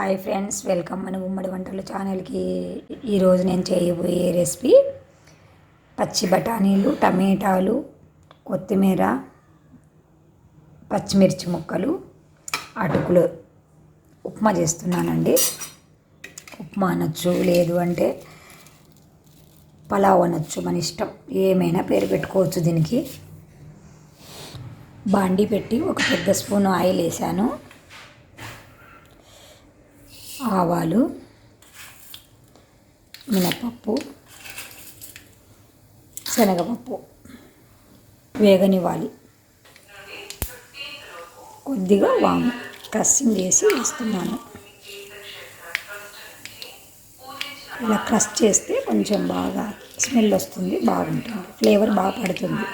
Hi friends, welcome మన ఉమ్మడి వంటలు ఛానల్కి. ఈరోజు నేను చేయబోయే రెసిపీ పచ్చి బఠానీలు, టమాటాలు, కొత్తిమీర, పచ్చిమిర్చి ముక్కలు, అటుకులు ఉప్మా చేస్తున్నానండి. ఉప్మా అనొచ్చు, లేదు అంటే పలావ్ అనొచ్చు, మన ఇష్టం. ఏమైనా పేరు పెట్టుకోవచ్చు దీనికి. బాండీ పెట్టి ఒక పెద్ద స్పూన్ ఆయిల్ వేసాను. ఆవాలు, మినపప్పు, శనగపప్పు వేగనివ్వాలి. కొద్దిగా వాము క్రషింగ్ చేసి వేస్తున్నాను. ఇలా క్రష్ చేస్తే కొంచెం బాగా స్మెల్ వస్తుంది, బాగుంటుంది, ఫ్లేవర్ బాగా పడుతుంది.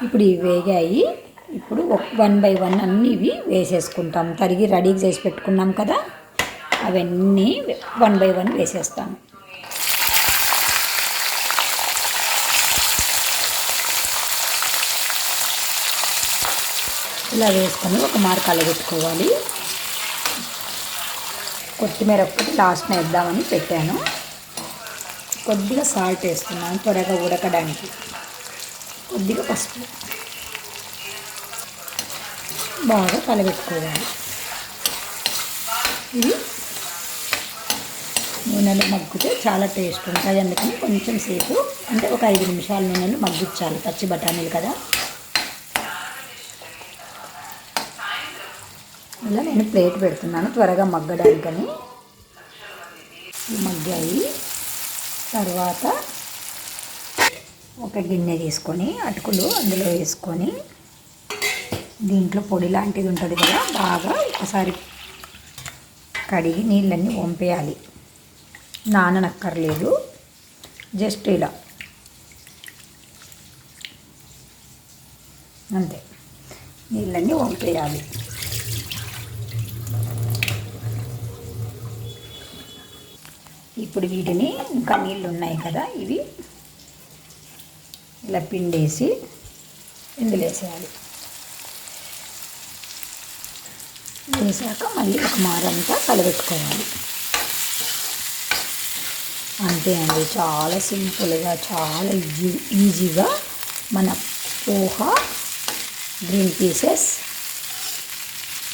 ఇప్పుడు ఇవి వేగాయి. ఇప్పుడు 1 by 1 అన్నీ ఇవి వేసేసుకుంటాం. తరిగి రెడీ చేసి పెట్టుకున్నాం కదా, అవన్నీ 1 by 1 వేసేస్తాను. ఇలా వేసుకొని ఒక మారు కలబెట్టుకోవాలి. కొత్తిమీర ఒక్కటి లాస్ట్న వేద్దామని పెట్టాను. కొద్దిగా సాల్ట్ వేస్తున్నాను త్వరగా ఉడకడానికి. కొద్దిగా పసుపు బాగా కలబెట్టుకోవాలి. ఇది నూనెలో మగ్గితే చాలా టేస్ట్ ఉంటుంది. అందుకని కొంచెం సేపు, అంటే ఒక 5 నిమిషాల నూనెలో మగ్గించాలి. పచ్చి బఠానీలు కదా. ఇలా నేను ప్లేట్ పెడుతున్నాను త్వరగా మగ్గడానికని. మగ్గాయి. తర్వాత ఒక గిన్నె తీసుకొని అటుకులు అందులో వేసుకొని, దీంట్లో పొడి లాంటిది ఉంటుంది కదా, బాగా ఒకసారి కడిగి నీళ్ళన్నీ వంపేయాలి. నాననక్కర్లేదు, జస్ట్ ఇలా అంతే, నీళ్ళన్నీ వంపేయాలి. ఇప్పుడు వీటిని, ఇంకా నీళ్ళు ఉన్నాయి కదా, ఇవి ఇలా పిండేసి ఇందులో వేసేయాలి. వేసాక మళ్ళీ ఒక మారంతా కలబెట్టుకోవాలి. అంతే అండి, చాలా సింపుల్గా, చాలా ఈజీగా మన poha green pieces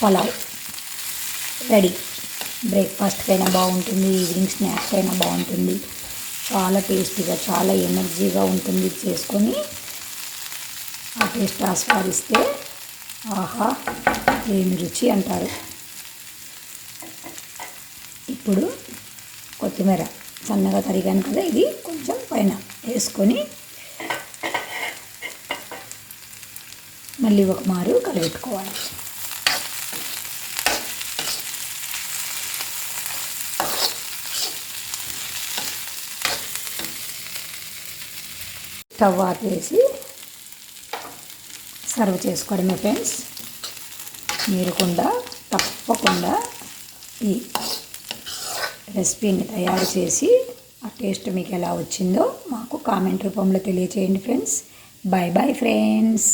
pulao ready. బ్రేక్ఫాస్ట్కి అయినా బాగుంటుంది, ఈవినింగ్ స్నాక్స్ అయినా బాగుంటుంది. చాలా టేస్టీగా, చాలా ఎనర్జీగా ఉంటుంది. చేసుకొని ఆ టేస్ట్ ఆస్వాదిస్తే ఆహా ఏమి రుచి అంటారు. ఇప్పుడు కొత్తిమీర సన్నగా తరిగాను కదా, ఇది కొంచెం పైన వేసుకొని మళ్ళీ ఒక మారు కలబెట్టుకోవాలి. స్టవ్ ఆపేసి సర్వ్ చేసుకోవడమే ఫ్రెండ్స్. మీరు కూడా తప్పకుండా ఈ రెసిపీని తయారు చేసి ఆ టేస్ట్ మీకు ఎలా వచ్చిందో మాకు కామెంట్ రూపంలో తెలియచేయండి ఫ్రెండ్స్. Bye bye friends.